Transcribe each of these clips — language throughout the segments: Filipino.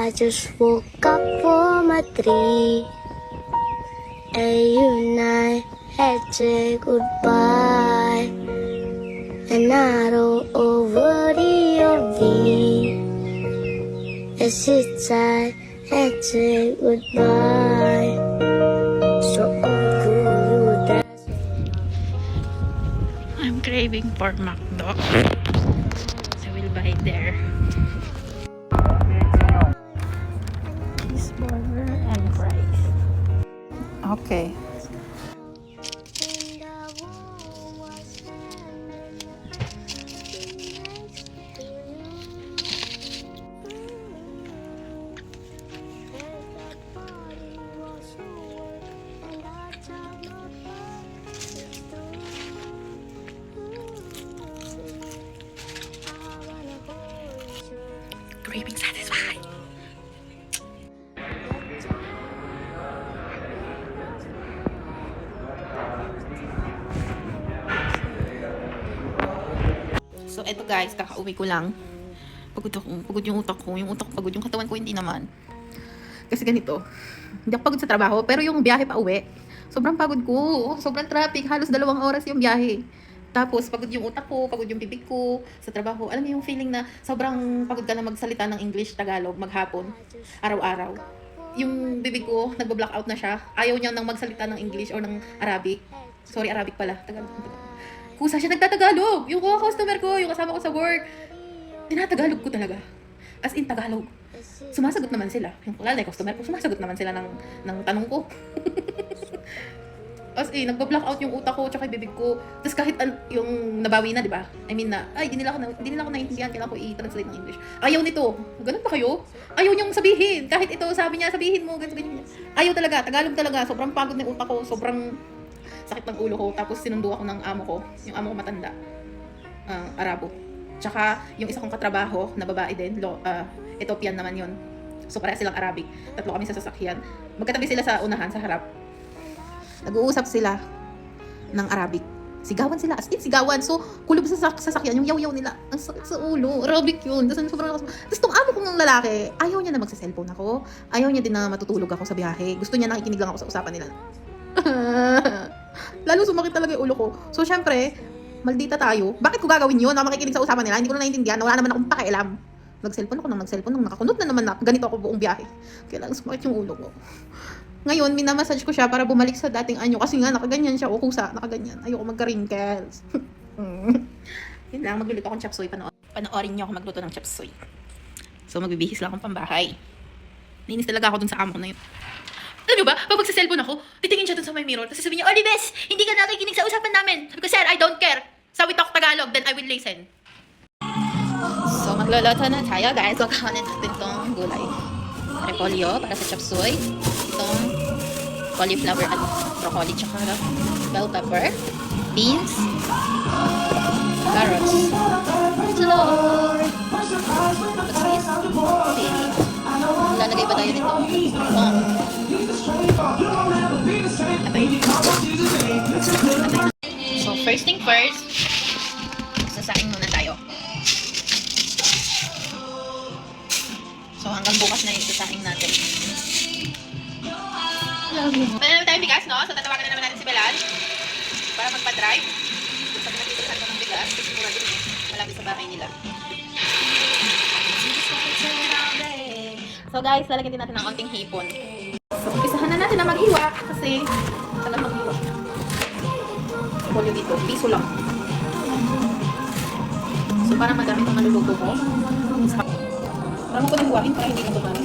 I just woke up from a tree, and you and I had to say goodbye. And I don't worry of thee, as it's I had to say goodbye. So could you dance? I'm craving for McDo. So we'll buy there. Cheeseburger and fries. Okay. Craving satisfied. So eto guys, kakauwi ko lang. Pagod ako, pagod yung utak ko, pagod yung katawan ko, hindi naman. Kasi ganito, hindi ako pagod sa trabaho, pero yung biyahe pa uwi, sobrang pagod ko, sobrang traffic, halos 2 oras yung biyahe. Tapos, pagod yung utak ko, pagod yung bibig ko sa trabaho. Alam mo yung feeling na sobrang pagod ka na magsalita ng English, Tagalog, maghapon, araw-araw. Yung bibig ko, nagbo-blackout na siya. Ayaw niya nang magsalita ng English or ng Arabic. Sorry, Arabic pala. Tagalog. Kusa siya nagtatagalog. Yung customer ko, yung kasama ko sa work, tinatagalog ko talaga. As in, Tagalog. Sumasagot naman sila. Yung lalo na customer ko, sumasagot naman sila ng tanong ko. As in, nagba-blackout yung utak ko tsaka yung bibig ko. Tapos kahit yung nabawi na, di ba? I mean na, ay, di nila ako naiintindihan, kailangan ko i-translate ng English. Ayaw nito. Ganun ba kayo? Ayaw niyang sabihin. Kahit ito, sabi niya, sabihin mo, ganyan. Ayaw talaga, Tagalog talaga. Sobrang pagod ng utak ko, sobrang sakit ng ulo ko. Tapos sinundo ako ng amo ko. Yung amo ko matanda. Arabo. Tsaka yung isa kong katrabaho na babae din, Ethiopian naman yun. So pareha silang Arabic. Tatlo kami sa sasakyan. Magkatabi sila sa unahan, sa harap. Nag-uusap sila ng Arabic. Sigawan sila. As in, sigawan. So, kulob sa sasakyan. Yung yaw-yaw nila. Ang sakit sa ulo. Arabic yun. Tapos tong amo kong lalaki, ayaw niya na magsa-cellphone ako. Ayaw niya din na matutulog ako sa biyahe. Gusto niya nakikinig lang ako sa usapan nila. Lalo sumakit talaga yung ulo ko. So, syempre, maldita tayo. Bakit ko gagawin yun na makikinig sa usapan nila? Hindi ko na naiintindihan. Wala naman akong pakialam. Nag-cellphone ako nung nakakunot na naman na. Ganito ako buong biyahe. Kaya lang sumakit yung ulo ko. Ngayon, minamassage ko siya para bumalik sa dating anyo. Kasi nga, nakaganyan siya. O kusa, nakaganyan. Ayoko magka-wrinkles. Yun lang, magluluto akong chop suey. Panoorin niyo ako magluto ng chop suey. So, magbibihis lang akong pambahay. Nainis talaga ako dun sa amo na yun. Alam niyo ba, pag magsa-cellphone ako, titingin siya dun sa may mirror. Tapos sasabihin niya, Olibes, hindi ka nakikinig sa usapan namin. Sabi ko, sir, I don't care. So, we talk Tagalog, then I will listen. So, magluluto na tayo, guys. Kakanin natin tong gulay. Repolyo para sa chop suey. Itong cauliflower at broccoli, tsaka bell pepper, beans, carrots. Lord! What's this? Lalagay ba tayo nito? So, first thing first, sasaing muna tayo. So, hanggang bukas na yung sasaing natin. Wala naman tayong bigas, no? So, tatawagan na naman natin si Belan para magpa-drive. Kung sabi nakitisan ko ng bigas, kasi siguro din malapit sa bahay nila. So, guys, lalagyan din natin ng konting hipon. So, umpisahan na natin na maghiwa kasi tagal maghiwa. Polyo dito, piso lang. So, para madami itong naluluto ko. Parang ko nang huwain para hindi na tumari.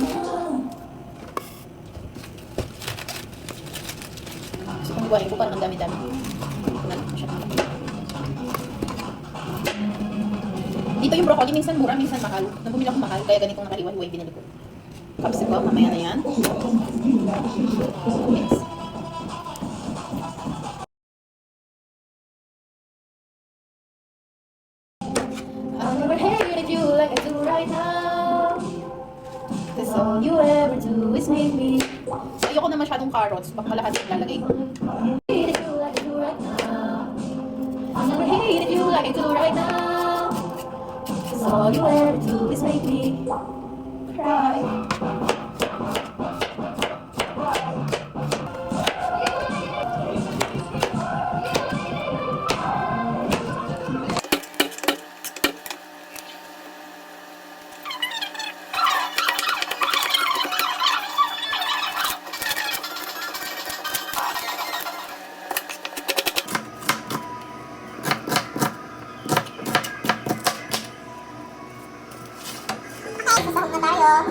So, kung huwain ko parang ang dami-dami. Dito yung broccoli, minsan mura, minsan mahal. Nang bumili ako mahal, kaya ganitong nakaliwa-hiway binili ko. Capsicum, mamaya na yan. Mix. I'll never hate you like I do right now. Cause all you ever do is make me. So, ayoko na masyadong carrots. Baka malakas yung lalagay ko. Hated you like I do right now. I'll never hated you like I do right now. Cause all you ever do is make me cry. Sasahog na tayo.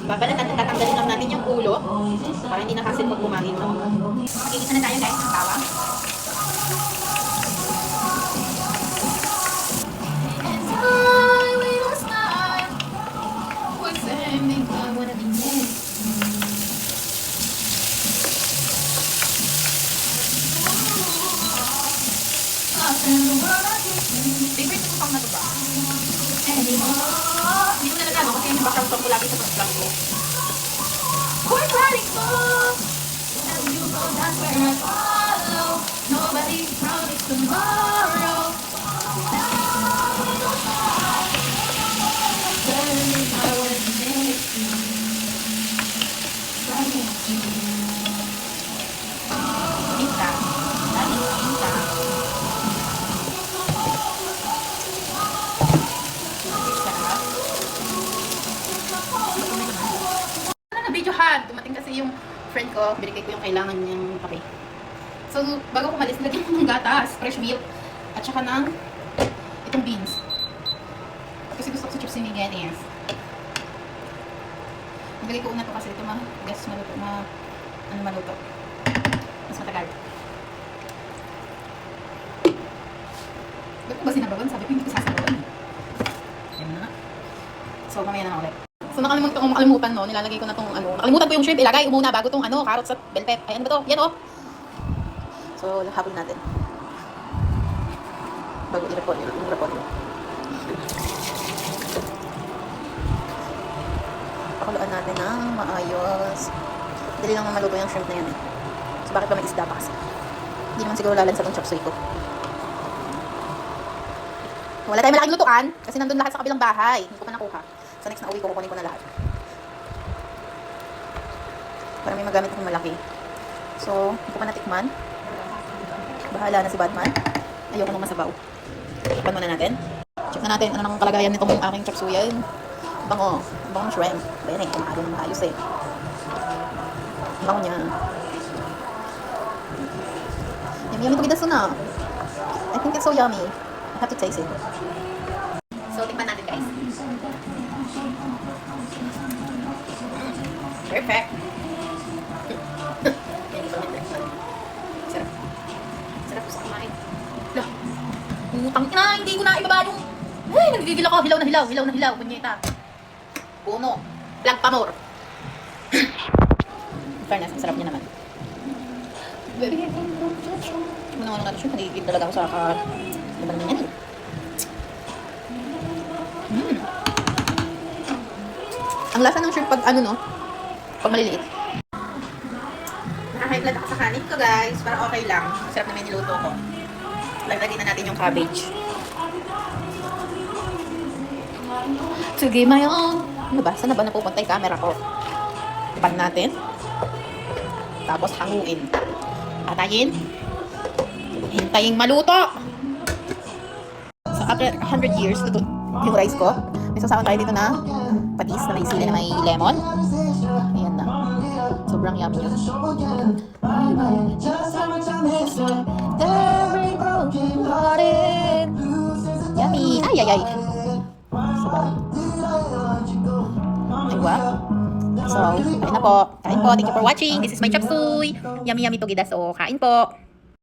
Babalatan at tatanggalin lang natin yung ulo para hindi nakasin pag bumangin. Magigisa na tayo guys ng bawang. Favorite ko pang na to ba? Hindi mo na nagano kasi yung background song ko lagi sa pag-vlog ko. We're riding slow, and you know that's where I follow. Nobody promised tomorrow. Turning my way to make you. Minta. Dami minta. Videohan. Dumating kasi yung friend ko, binigay ko yung kailangan niyang kape. So, bago ko malis, nilagyan ko ng gatas, fresh milk, at saka ng itong beans. Kasi gusto ko sa chips ni Guinness. Nilagay ko una to kasi ito gas maluto, maluto. Mas matagal. Ba't ko ba sinabawan? Sabi ko hindi ko sasabawan. Yan na. So, mamaya na ulit. So nakalimutan no, nilalagay ko na tong nakalimutan ko yung shrimp ilagay muna bago tong carrots at bell pepper. Ay ano ba to? Yan oh. So habol natin. Bago i-report. Pakuluan natin ng maayos. Dali lang maluto yung shrimp na yan eh. So bakit ba may isda pa kasi? Hindi naman siguro lalansa tong chop suey ko. Wala tayong malaking lutuan kasi nandun lahat sa kabilang bahay. Hindi ko pa nakuha. So next na uwi ko, kukunin ko na lahat. Para may magamit akong malaki. So, hindi ko pa natikman. Bahala na si Batman. Ayoko nang masabaw. Tikman muna natin. Check na natin ano nang kalagayan nitong aking chop suey. Bango. Bango ng shrimp. Bayan eh, kumakain ng maayos eh. Bango niya. Yummy to gidaso na. I think it's so yummy. I have to taste it. So, tikman natin guys. Perfect. Sarap. Sarap sa kumain. Lah. Utang ina, hindi ko na ibaba yung... Ay, nagigigil ako. Hilaw na hilaw. Punyeta. Puno. Plug pa more. Fairness, ang sarap niya naman. Muna natin siya. Nagigigil talaga ako sa laban naman yan. Ang lasa ng shrimp pag pag maliliit. Naka-high blood ako sa kanin ko guys, para okay lang. Masarap naman niluto ko. Lagyan na natin yung cabbage. Sige, mayon. Ano ba? Saan na ba napupunta yung camera ko? Pan natin. Tapos hanguin. Patayin. Hintayin maluto. So after 100 years, ito yung rice ko. May sasawan tayo dito na patis na may sili na may lemon. Ayan na. Sobrang yummy yun. Yummy! Ay! Sobrang. Ay, wow. So, kain na po. Kain po. Thank you for watching. This is my chop suey. Yummy to gidas. So, kain po.